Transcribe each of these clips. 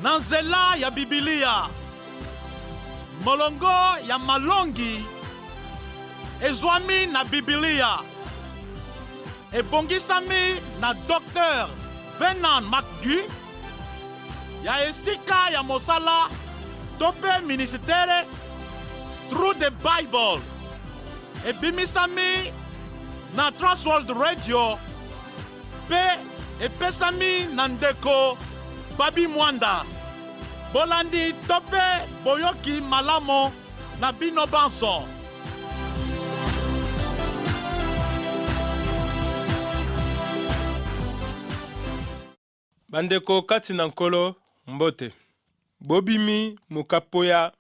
na nzela ya Bibilia. Molongo ya malongi ezwami na Bibilia. Ebongisami na Dr. Venan McGee ya esika ya mosala tope ministere Through the Bible. Ebimisami na Transworld Radio pe epesami na ndeko Babi Mwanda. Bolandi tope boyoki malamo na bino banso. Bandeko kati na nkolo mbote. Bobimi mukapo ya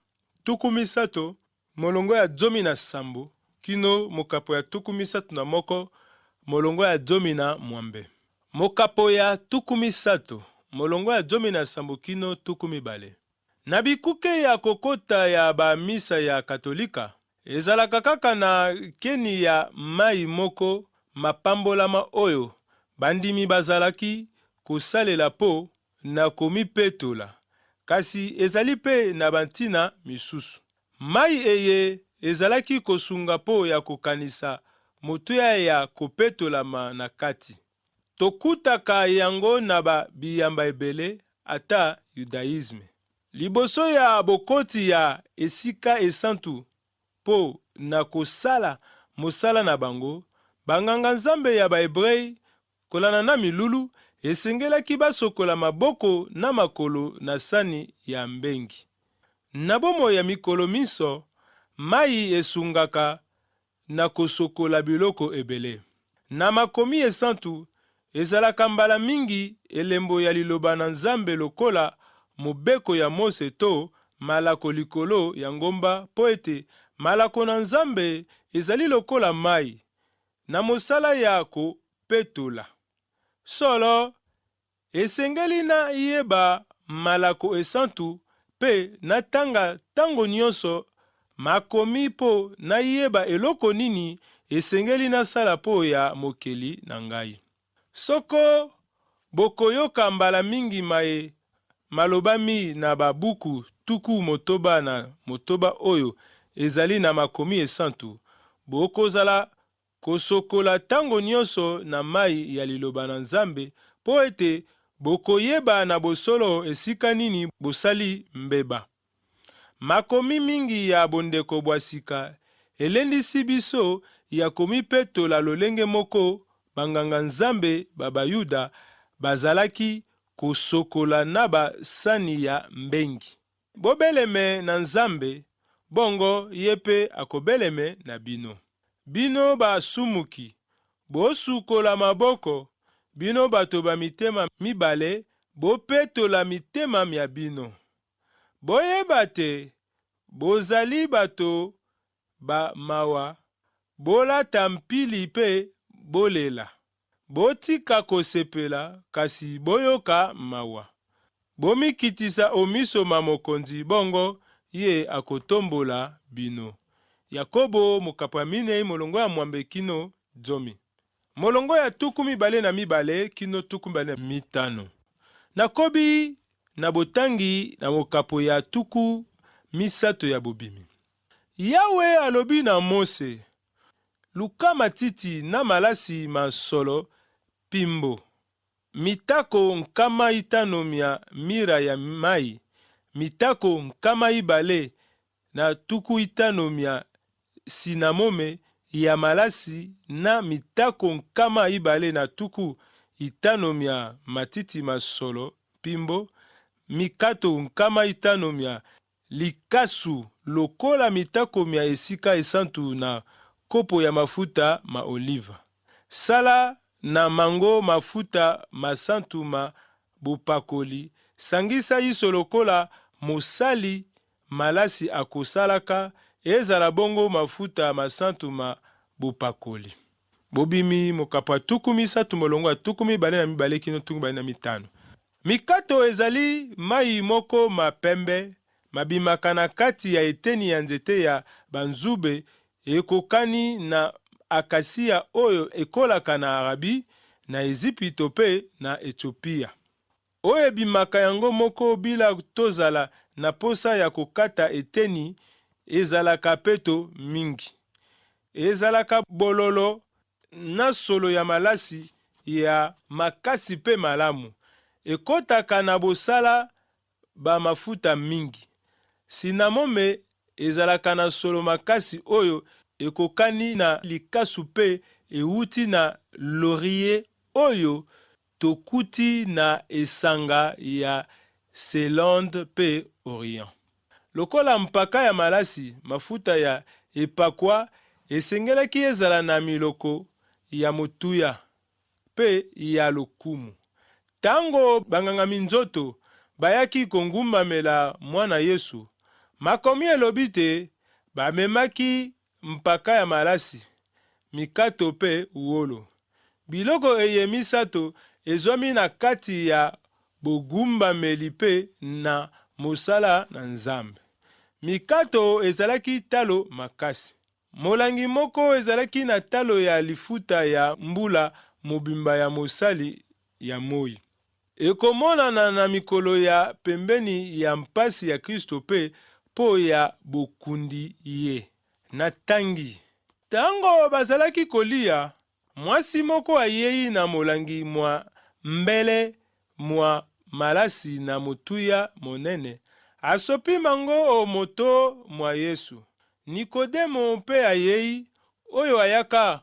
tukumisato molongo ya zomi na sambo kino mukapo ya tukumisato na moko molongo ya zomi na mwambe. Mokapo ya tukumisato molongo ya zomi na sambo kino tukumibale. Na bikuke ya kokota ya ba misa ya katolika ezalaka kaka na keni ya mai moko mapambolama oyo bandimi bazalaki kosalela po na komipetola, kasi ezali pe na bantina misusu. Mai eye ezalaki kosunga po ya kokanisa motuya ya kopetolama na kati. Tokutaka yango na ba biyamba ebele ata judaisme. Liboso ya bokoti ya esika esantu po na kosala mosala na bango, banganga nzambe ya baebrei kolana na milulu esengelaki basokola maboko na makolo na sani ya mbengi. Na bomo ya mikolo miso, mai esungaka na kosokola biloko ebele. Na makomi esantu, ezalaka mbala mingi elembo ya liloba na nzambe lokola mobeko ya Mose to malako likolo ya ngomba po ete malako na nzambe ezali lokola mai na mosala ya kopetola. Solo, esengeli na yeba malako esantu pe natanga tango nyonso makomi po na yeba eloko nini esengeli na sala po ya mokeli na ngai. Soko bokoyoka mbala mingi mae malobami na babuku tuku motoba na motoba oyo ezali na makomi esantu, bokozala kosokola tango nyonso na mai ya liloba na nzambe po ete bokoyeba na bosolo esika nini bosali mbeba. Makomi mingi ya bondeko bwasika elendisi biso ya komipetola lolenge moko banganga nzambe babayuda bazalaki kosokola na basani ya mbengi. Bobeleme na nzambe, bongo yepe akobeleme na bino. Bino basumuki, bosukola maboko, bino bato ba mitema mibale, bopetola mitema mya bino. Boyeba te, bozali bato ba mawa, bolata mpili pe bolela. Botika kosepela, kasi boyoka mawa. Bomikitisa omiso mamokonzi, bongo ye akotombola bino. Yakobo mokapwa minei molongo ya mwambe kino zomi. Molongo ya tukumi bale na mibale kino tukumi bale na mitano. Nakobi na botangi na mokapo ya tuku misato ya bobimi. Yawe alobi na Mose, luka matiti na malasi masolo pimbo. Mitako nkama itano mya mira ya mai, mitako nkama ibale na tuku itano mya sinamome ya malasi na mitako nkama ibale na tuku itano mya matiti masolo pimbo, mikato nkama itano mya likasu lokola mitako mya esika esantu na kopo ya mafuta ma oliva. Sala na mango mafuta masantu ma bupakoli, sangisa iso lokola mosali malasi akosalaka, ezala bongo mafuta masantu ma bupakoli. Bobimi mokapwa tukumi satu molongo ya tukumi bale na mibale kino tukumi bale na mitano. Mikato ezali mai moko mapembe, mabimaka na kati ya eteni ya nzete ya banzube ekokani na akasia oyo ekolaka na Arabi, na Ezipito pe na Etiopia. oyo ebimaka yango moko bila tozala na posa ya kokata eteni ezalaka peto mingi. Ezalaka bololo na solo ya malasi ya makasi pe malamu. Ekotaka na bosala ba mafuta mingi. Sinamome ezalaka na solo makasi oyo ekokani na likasu pe euti na laurier oyo tokuti na esanga ya Selonde pe Orient. Lokola mpaka ya malasi, mafuta ya epakwa esengelaki ezala na miloko ya motuya pe ya lokumu. Tango banganga minzoto bayaki kongumbamela mwana Yesu, makomi elobi te bamemaki mpaka ya malasi, mikato pe uolo. Biloko eye misato ezwami na kati ya bogumbameli pe na mosala na Nzambe. Mikato ezalaki talo makasi. Molangi moko ezalaki na talo ya lifuta ya mbula mobimba ya mosali ya moi. Ekomonana na mikolo ya pembeni ya mpasi ya Kristo pe po ya bokundi ye. Na tangi tango bazalaki kolia, mwasi moko ayei na molangi mwa mbele mwa malasi na motuya monene, asopi mango o moto mwa Yesu. Nikodemo mpe ayei, oyo ayaka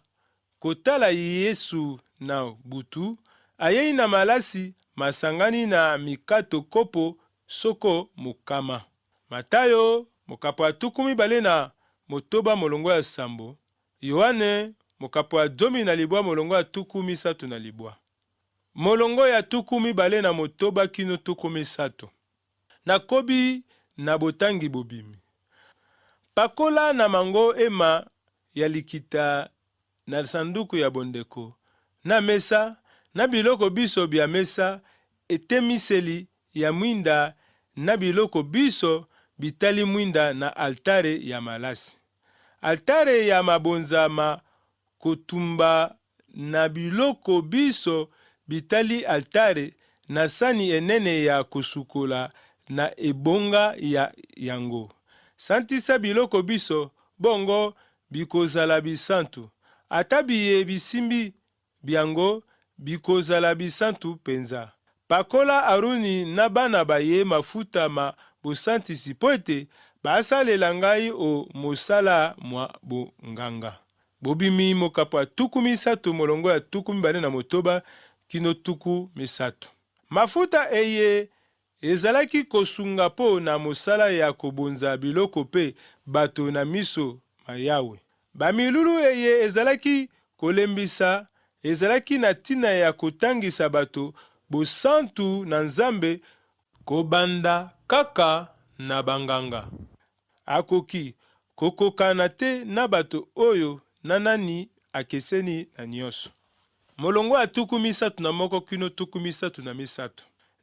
kotala Yesu na butu, ayei na malasi masangani na mikato kopo soko mokama. Matayo mokapo ya 26 molongo ya sambo, Yohane mokapo ya 19 molongo ya 39, molongo ya 29 kino 30. Nakobi na botangi bobimi. Pakola na mango ema ya likita na sanduku ya bondeko, na mesa, na biloko biso bya mesa, etemiseli ya mwinda na biloko biso bitali mwinda na altare ya malasi. Altare ya mabonzama kotumba na biloko biso bitali altare na sani enene ya kosukola na ebonga ya yango. Santisa biloko biso, bongo bikozala bisantu. Ata biye bisimbi biango bikozala bisantu penza. Pakola Aruni na bana baye mafuta ma bosantisi po ete basalela ngai o mosala mwa bonganga. Bobimi mokapo ya 30 molongo ya 29 kino 30. Mafuta eye ezalaki kosunga po na mosala ya kobonza biloko pe bato na miso mayawe. Bamilulu eye ezalaki kolembisa, ezalaki na tina ya kotangisa bato bosantu na Nzambe kobanda kaka na banganga. Akoki kokokana te na bato oyo nanani akeseni na nyonso. Molongo ya 31 kino 33.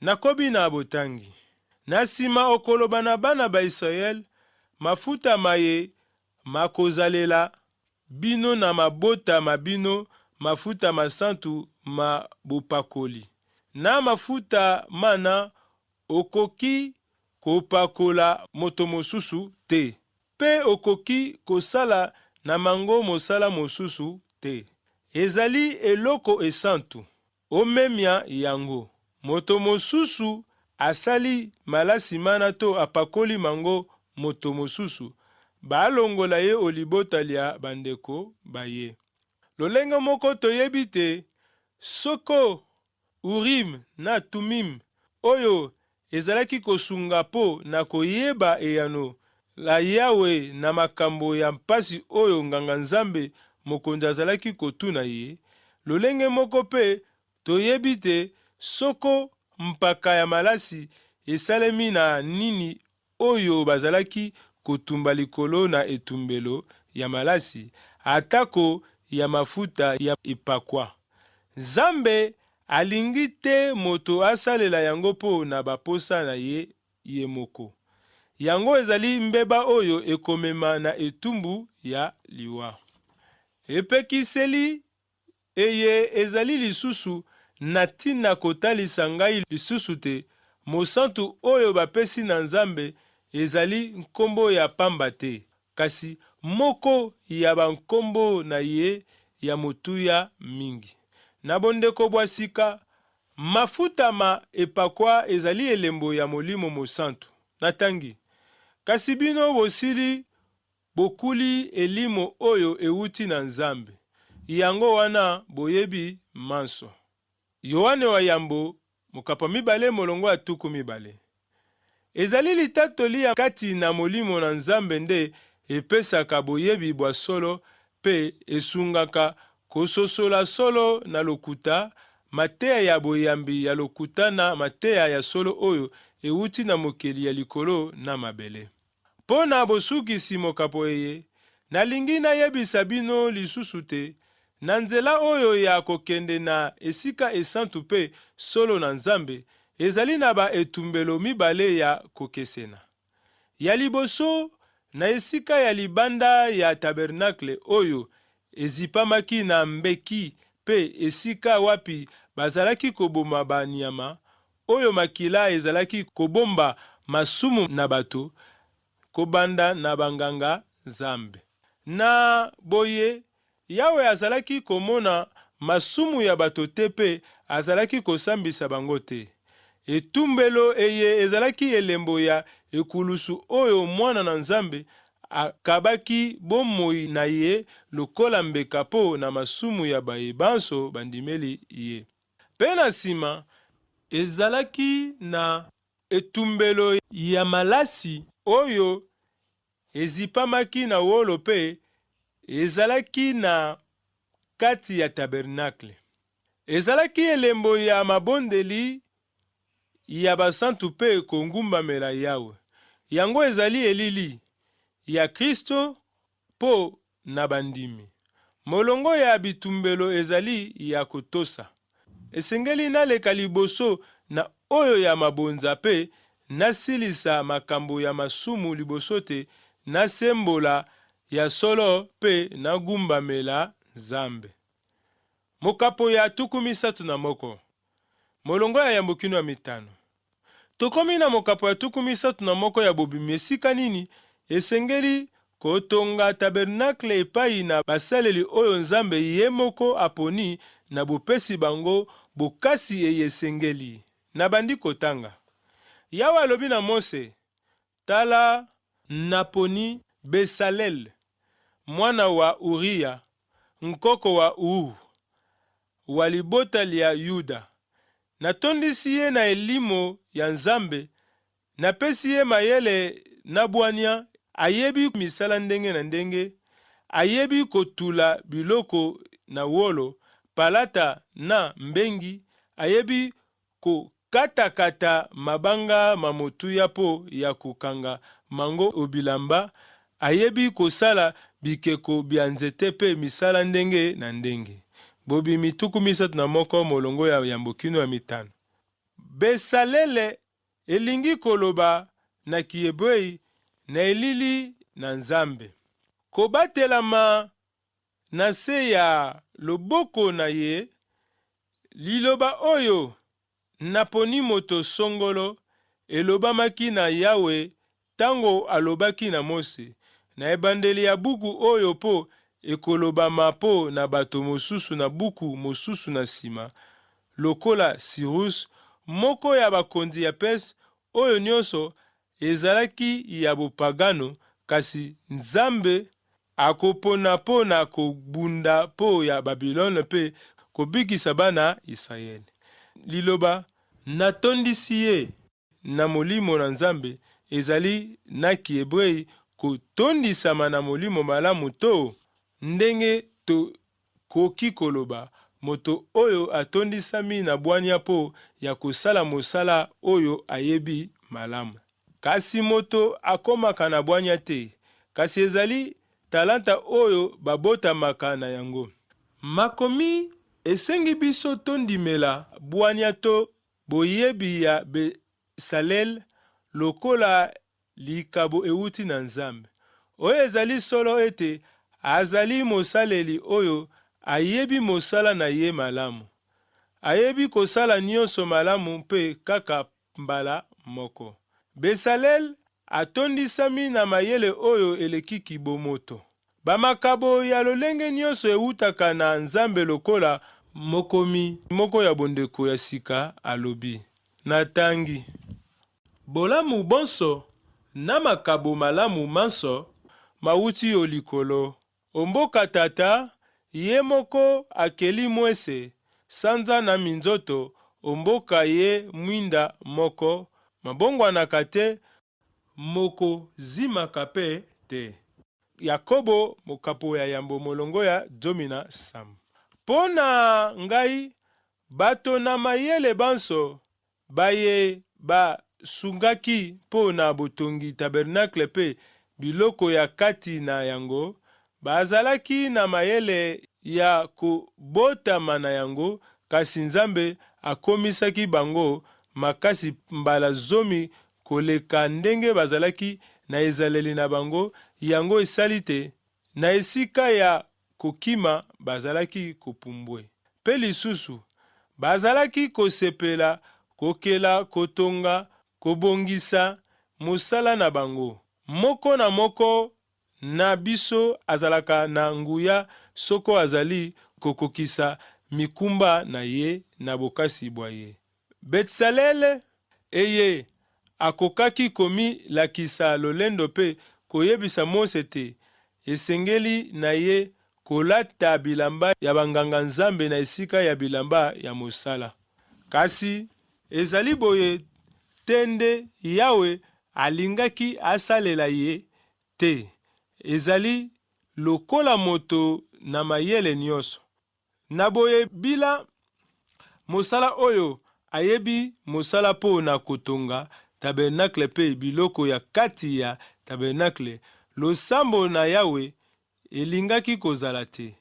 Nakobi na botangi. Na nsima okoloba na bana ba Israel, mafuta maye makozalela bino na mabota mabino, mafuta masantu ma bopakoli. Na mafuta mana okoki kopakola moto mosusu te, pe okoki kosala na mango mosala mosusu te. Ezali eloko esantu, omemia yango. Moto mosusu asali malasi mana to apakoli mango moto mosusu, balongola ye olibota lia bandeko baye. Lolenge moko toyebi te, soko Urim na Tumim oyo ezalaki kosunga po na koyeba eyano la Yawe na makambo ya mpasi oyo nganga Nzambe mokonzi azalaki kotuna ye. Lolenge moko pe toyebi te, soko mpaka ya malasi esalemi na nini oyo bazalaki kotumba likolo na etumbelo ya malasi, atako ya mafuta ya epakwa. Nzambe alingi te moto asalela yango po na baposa na ye ye moko. Yango ezali mbeba oyo ekomema na etumbu ya liwa. Epekiseli eye ezali lisusu na ntina kotalisa ngai lisusu te, mosantu oyo bapesi na Nzambe ezali nkombo ya pamba te, kasi moko ya bankombo na ye ya motuya mingi. Na bondeko bwa sika, mafuta ma epakwa ezali elembo ya Molimo Mosantu. Natangi, kasi bino bosili bokuli elimo oyo euti na Nzambe, yango wana boyebi manso. Yohane wa Yambo, mokapa mibale molongo ya tuku mibale. Ezali litatoli ya kati na Molimo na Nzambe nde epesaka boyebi bwa solo pe esungaka kososola solo na lokuta, mateya ya boyambi ya lokuta na mateya ya solo oyo euti na mokeli ya likolo na mabele. Mpo na bosukisi mokapo eye, nalingi nayebisa bino lisusu te, na nzela oyo ya kokende na esika esantu pe solo na Nzambe, ezali na ba etumbelo mibale ya kokesena. Ya liboso, na esika ya libanda ya tabernakle oyo ezipamaki na mbeki pe esika wapi bazalaki koboma banyama, oyo makila ezalaki kobomba masumu na bato, kobanda na banganga Nzambe. Na boye, Yawe azalaki komona masumu ya bato te pe azalaki kosambisa bango te. Etumbelo eye ezalaki elembo ya ekulusu oyo mwana na Nzambe akabaki bomoi na ye lokola mbeka po na masumu ya bayebanso bandimeli ye. Pe na nsima, ezalaki na etumbelo ya malasi oyo ezipamaki na wolo pe ezalaki na kati ya tabernakle. Ezalaki elembo ya mabondeli ya basantu pe kongumbamela Yawe. Yango ezali elili ya Kristo po na bandimi. Molongo ya bitumbelo ezali ya kotosa. Esengeli naleka liboso na oyo ya mabonza pe nasilisa makambo ya masumu liboso te, nasembola ya solo pe nagumbamela Nzambe. Mokapo ya tuku misatu na moko. Molongo ya yambokino ya mitano. Tokomi na mokapo ya tuku misatu na moko ya bobimi. Esika nini esengeli kotonga tabernakle epai na basaleli oyo Nzambe ye moko aponi na bopesi bango bokasi eye esengeli. Na bandi kotanga. Yawe alobi na Mose, tala naponi Besalel, mwana wa Uria, nkoko wa Ur, wa libota ya Yuda. Natondisi ye na elimo ya Nzambe, napesi ye mayele na bwania, ayebi misala ndenge na ndenge, ayebi kotula biloko na wolo, palata na mbengi, ayebi kokata-kata mabanga mamotuya po ya kokanga mango obilamba, ayebi kosala bikeko bya nzete pe misala ndenge na ndenge. Bobimi tuku misatu na moko molongo ya yambokino ya mitano. Besalele elingi koloba na Kiebrei na elili na Nzambe. Kobatelama na se ya loboko na ye, liloba oyo naponi moto songolo elobamaki na Yawe tango alobaki na Mose, na ebandeli ya buku oyo po ekolobama po na bato mosusu na buku mosusu na sima, lokola Cyrus, moko ya bakonzi ya Perse, oyo nyonso ezalaki ya bopagano, kasi Nzambe akopona po na kobunda po ya Babilone pe kobikisa bana Israeli. Liloba natondisi ye na molimo na Nzambe ezali na Kiebrei kotondisama na molimo malamu to ndenge to koki koloba moto oyo atondisami na bwania po ya kosala mosala oyo ayebi malamu. Kasi moto akomaka na bwania te, kasi ezali talanta oyo babotamaka na yango. Makomi esengi biso tondimela bwania to boyebi ya Besalel lokola likabo euti na Nzambe. Oyo ezali solo ete azali mosaleli oyo ayebi mosala na ye malamu. ayebi kosala nyonso malamu mpe kaka mbala moko. Besalel atondisami na mayele oyo eleki kibomoto. Bamakabo ya lolenge nyonso eutaka na Nzambe lokola mokomi moko ya bondeko ya sika alobi. Natangi. Bolamu bonso na makabo malamu manso mauti yo likolo. Omboka tata ye moko akeli mwese sanza na minzoto omboka ye mwinda moko mabongwanaka te moko zimaka pe te. Yakobo mokapo ya yambo molongo ya 17. Pona ngai bato na mayele banso baye basungaki po na botongi tabernakle pe biloko ya kati na yango, bazalaki na mayele ya kobotama na yango, kasi Nzambe akomisaki bango makasi mbala zomi koleka ndenge bazalaki na ezaleli na bango, yango esali te, na esika ya kokima bazalaki kopumbwe. Pe lisusu, bazalaki kosepela, kokela, kotonga, kobongisa mosala na bango. Moko na moko na biso azalaka na nguya soko azali kokokisa mikumba na ye na bokasi bwa ye. Betsalele eye akokaki komi lakisa lolendo pe koyebisa Mose te, esengeli na ye kolata bilamba ya banganga Nzambe na esika ya bilamba ya mosala. Kasi ezali boye tende Yawe alingaki asalela ye te. Ezali lokola moto na mayele nyonso. Na boye bila mosala oyo ayebi mosala po na kotonga tabernakle pe biloko ya kati ya tabernakle, losambo na Yawe elingaki kozala te.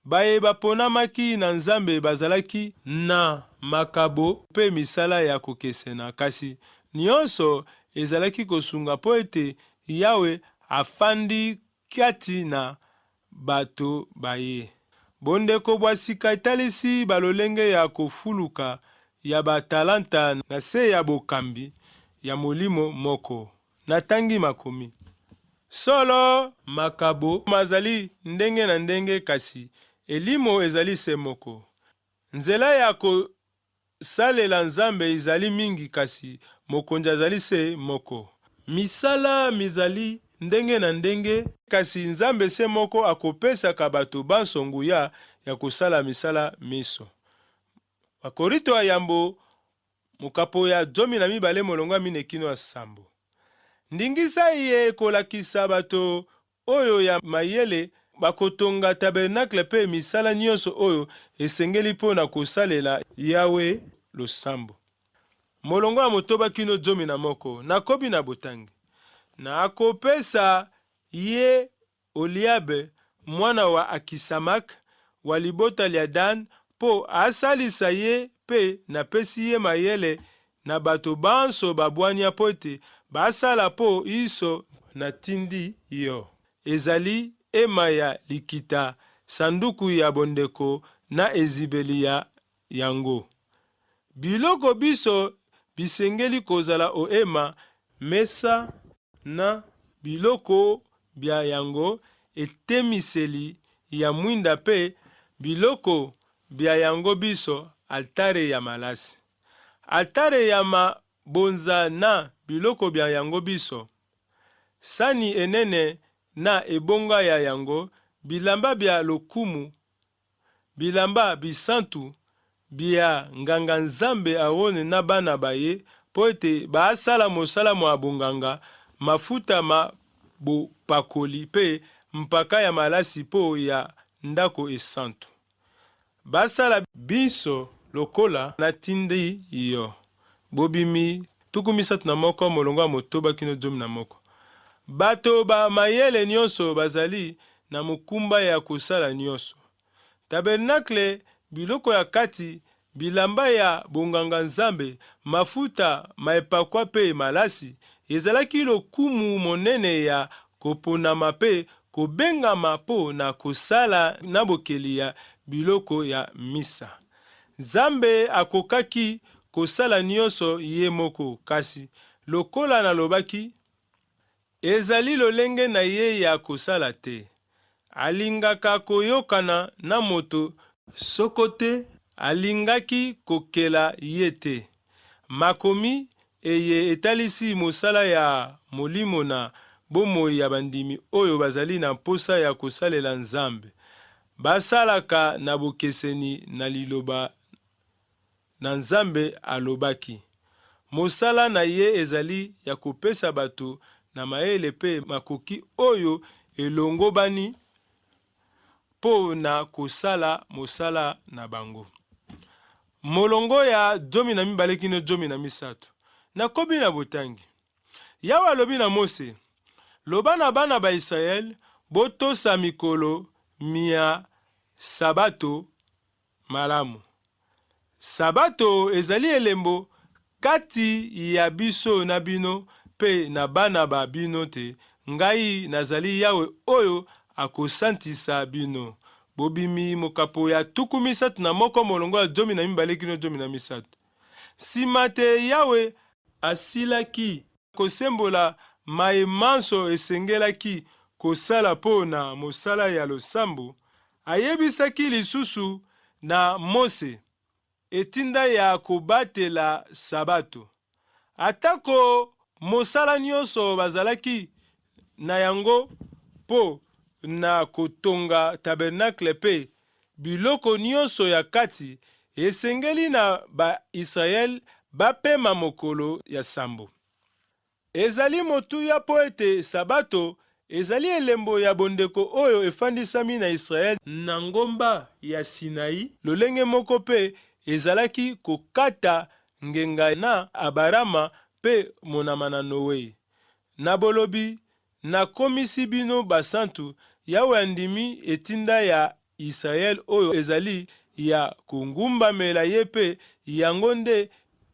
Baye baponamaki na Nzambe bazalaki na makabo pe misala ya kokesena, kasi nyonso ezalaki kosunga po ete Yawe afandi kati na bato baye. Bondeko bwa sika etalisi balolenge ya kofuluka ya batalanta na se ya bokambi ya molimo moko. Natangi makomi. Solo makabo mazali ndenge na ndenge, kasi elimo ezali se moko. Nzela ya kosalela Nzambe ezali mingi, kasi mokonzi azali se moko. Misala mizali ndenge na ndenge, kasi Nzambe se moko akopesaka bato banso nguya ya kosala misala miso. Bakorito ya yambo mokapo ya 12 molongo ya 17. Ndingisa ye kolakisa bato oyo ya mayele bakotonga tabernakle pe misala nyonso oyo esengeli po na kosalela Yawe losambo. Molongo ya motoba kino 11 nakobi na botangi. Na akopesa ye Oliabe mwana wa Akisamak wa libota lya Dan po asalisa ye pe napesi ye mayele na bato banso babwania po ete basala po iso na tindi yo. Ezali ema ya likita, sanduku ya bondeko na ezibeli ya yango. Biloko biso bisengeli kozala o ema, mesa na biloko bya yango, etemiseli ya mwinda pe biloko bya yango biso, altare ya malasi. Altare ya mabonza na biloko bya yango biso, sani enene na ebonga ya yango, bilamba bya lokumu, bilamba bisantu bya nganga Nzambe Aarone na bana baye, po ete baasala mosala mwa bonganga, mafuta ma bopakoli pe mpaka ya malasi po ya ndako esantu. Basala biso lokola na tindi yo. Bobimi 31 molongo ya motoba kino 11. Bato ba mayele nyonso bazali na mokumba ya kosala nyonso. Tabernakle, biloko ya kati, bilamba ya bonganga Nzambe, mafuta, maepakwa pe malasi, ezalaki lokumu monene ya koponama pe kobengama po na kosala na bokeli ya biloko ya misa. Nzambe akokaki kosala nyonso ye moko, kasi lokola nalobaki, ezali lolenge na ye ya kosala te. Alingaka koyokana na moto, soko te alingaki kokela ye te. Makomi eye etalisi mosala ya molimo na bomoi ya bandimi oyo bazali na mposa ya kosalela Nzambe. Basalaka na bokeseni na liloba na Nzambe alobaki. Mosala na ye ezali ya kopesa bato na mayele pe makoki oyo elongobani po na kosala mosala na bango. Molongo ya 12 kino 13. Nakobi na botangi. Yawe alobi na Mose, loba na bana ba Israel, botosa mikolo mia sabato malamu. Sabato ezali elembo kati ya biso na bino pe na bana ba bino te. Ngai nazali Yawe oyo akosantisa bino. Bobimi mokapo ya 31 molongo ya 12 kino 13. Sima te Yawe asilaki kosembola maemanso esengelaki kosala po na mosala ya losambo, ayebisaki lisusu na Mose etinda ya kobatela sabato. Atako mosala nyonso bazalaki na yango po na kotonga tabernakle pe biloko nyonso ya kati, esengeli na ba Israel bapema mokolo ya sambo. Ezali motuya po ete sabato ezali elembo ya bondeko oyo efandisami na Israel na ngomba ya Sinai, lolenge moko pe ezalaki kokata ngenga na Abarama pe monama na Noe. Na bolobi, nakomisi bino basantu, Yawe andimi etinda ya Israel oyo ezali ya kungumbamela ye pe yango nde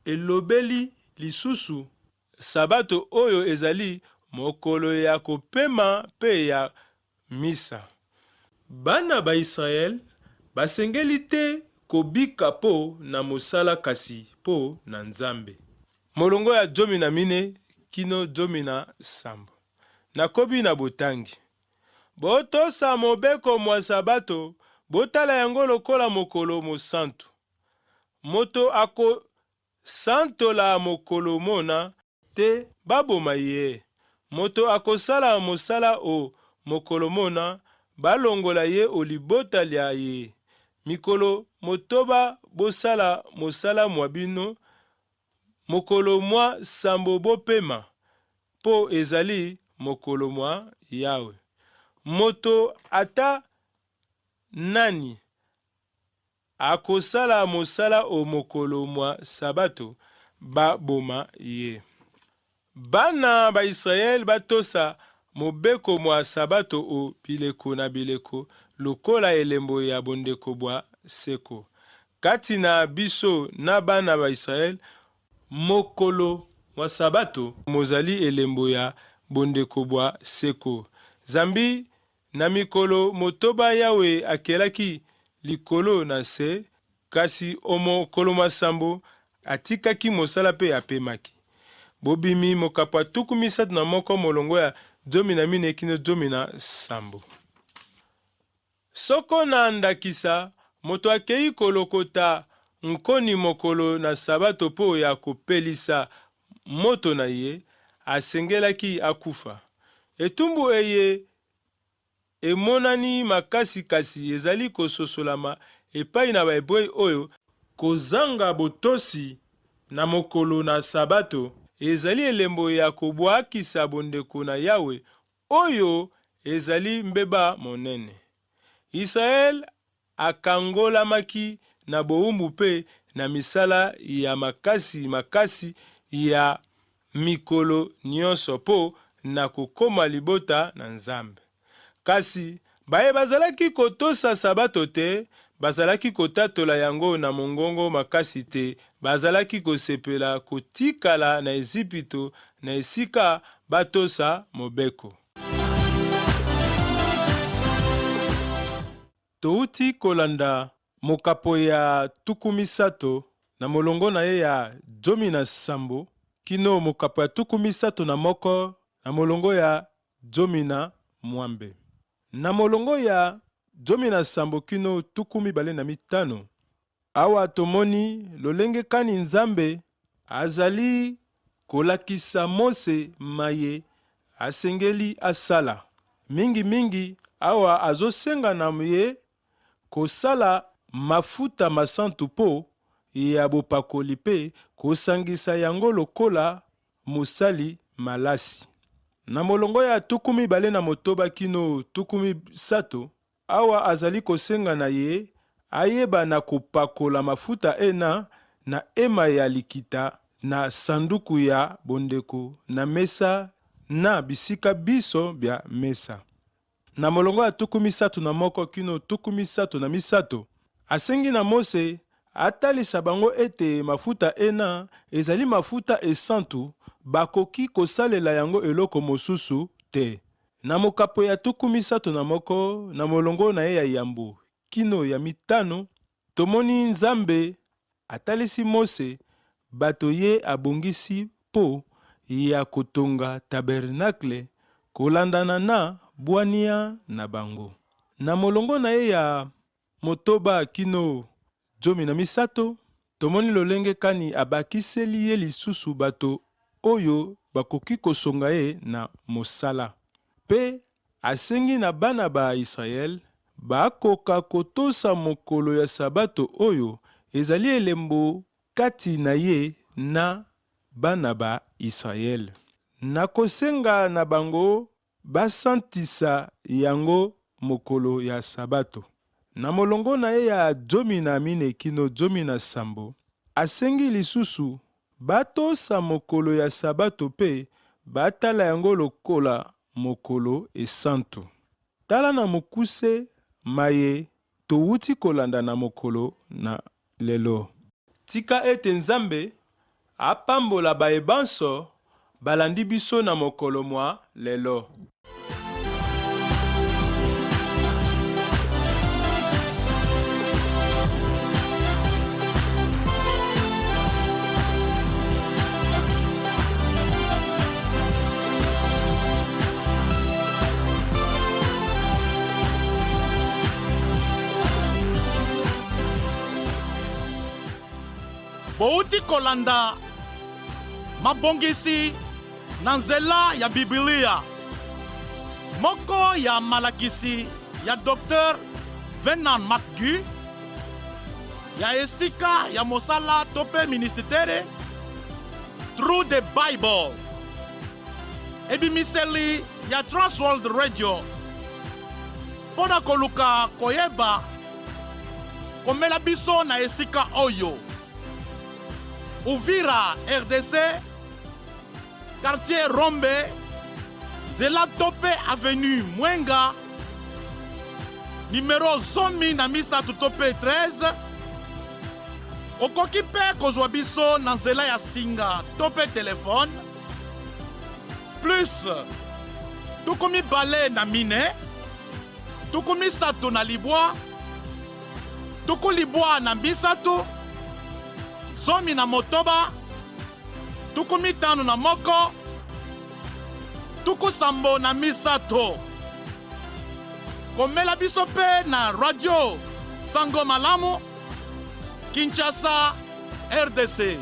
elobeli lisusu sabato oyo ezali mokolo ya kopema pe ya misa. Bana ba Israel basengeli te kobika po na mosala kasi po na Nzambe. Molongo ya 14 kino 17. Nakobi na botangi. Botosa mobeko mwa sabato, botala yango lokola mokolo mosantu. Moto ako santola mokolo mona te baboma ye. Moto akosala mosala o mokolo mona, balongola ye olibota lia ye. Mikolo motoba bosala mosala mwa bino, mokolo mwa sambo bopema, po ezali mokolo mwa Yawe. Moto ata nani akosala mosala o mokolo mwa sabato, baboma ye. Bana ba Israel batosa mobeko mwa sabato o bileko na bileko lokola elembo ya bondeko bwa seko. Kati na biso na bana ba Israel, mokolo mwa sabato mozali elembo ya bondeko bwa seko. Zambi na mikolo motoba Yawe akelaki likolo na se, kasi omokolo masambo atikaki mosala pe apemaki. Bobimi mokapo 31 molongo ya 14 kino 17. Soko na ndakisa, moto akei kolokota nkoni mokolo na sabato po ya kopelisa moto na ye, asengelaki akufa. Etumbu eye emonani makasi kasi ezali kososolama epai na baebrei oyo kozanga botosi na mokolo na sabato, ezali elembo ya kobwakisa bondeko na Yawe oyo ezali mbeba monene. Israel akangolamaki na bowumbu pe na misala ya makasi ya mikolo nyonso po na kokoma libota na Nzambe. Kasi baye bazalaki kotosa sabato te, bazalaki kotatola yango na mongongo makasi te, bazalaki kosepela kotikala na Ezipito na esika batosa mobeko. Touti kolanda mokapo ya tuku misato na molongo na ye ya 17 kino mokapo ya tuku misato na moko na molongo ya 17. Na molongo ya 17 kino tuku mibale na mitano, awa tomoni lolenge kani Nzambe azali kolakisa Mose maye asengeli asala. Mingi awa azosenga na ye kosala mafuta masantu po ya bopakoli pe kosangisa yango lokola mosali malasi. Na molongo ya tuku mibale na motoba kino tuku misato, awa azali kosenga na ye ayeba na kopakola mafuta ena na ema ya likita, na sanduku ya bondeko, na mesa na bisika biso bya mesa. Na molongo ya tuku misato na moko kino tuku misato na misato, asengi na Mose atalisa bango ete mafuta ena ezali mafuta esantu, bakoki kosalela yango eloko mosusu te. Na mokapo ya tuku misato na moko na molongo na ye ya yambo kino ya mitano, tomoni Nzambe atalisi Mose bato ye abongisi po ya kotonga tabernakle kolandana na bwania na bango. Na molongo na ye ya motoba kino 17, tomoni lolenge kani abakiseli ye lisusu bato oyo bakoki kosonga ye na mosala. Pe asengi na bana ba Israel bakoka kotosa mokolo ya sabato oyo ezali elembo kati na ye na bana ba Israel. Na kosenga na bango basantisa yango mokolo ya sabato. Na molongo na ye ya 14 kino 17, asengi lisusu batosa mokolo ya sabato pe batala yango lokola mokolo esantu. Tala na mokuse maye towuti kolanda na mokolo na lelo. Tika ete Nzambe apambola baebanso balandi biso na mokolo mwa lelo. Bouti kolanda mabongisi na nzela ya Biblia. Moko ya malakisi ya Dr. Vernon McGee, ya esika ya mosala tope ministere Through the Bible. Ebimiseli ya Transworld Radio. Pona koluka koyeba komela biso na esika oyo. Uvira, RDC, quartier Rombe, Zela Tope Avenue Mwenga, numéro 100 na misa Tope 13, okoki pe kozwa biso na nzela ya singa tope telefone, plus tukumi bale na mine, tukumi sato na libwa, tuku libwa na bisato, zomi na motoba, tuku mitano na moko, tuku sambo na misato. Komela biso pe na radio Sango Malamu, Kinshasa, RDC.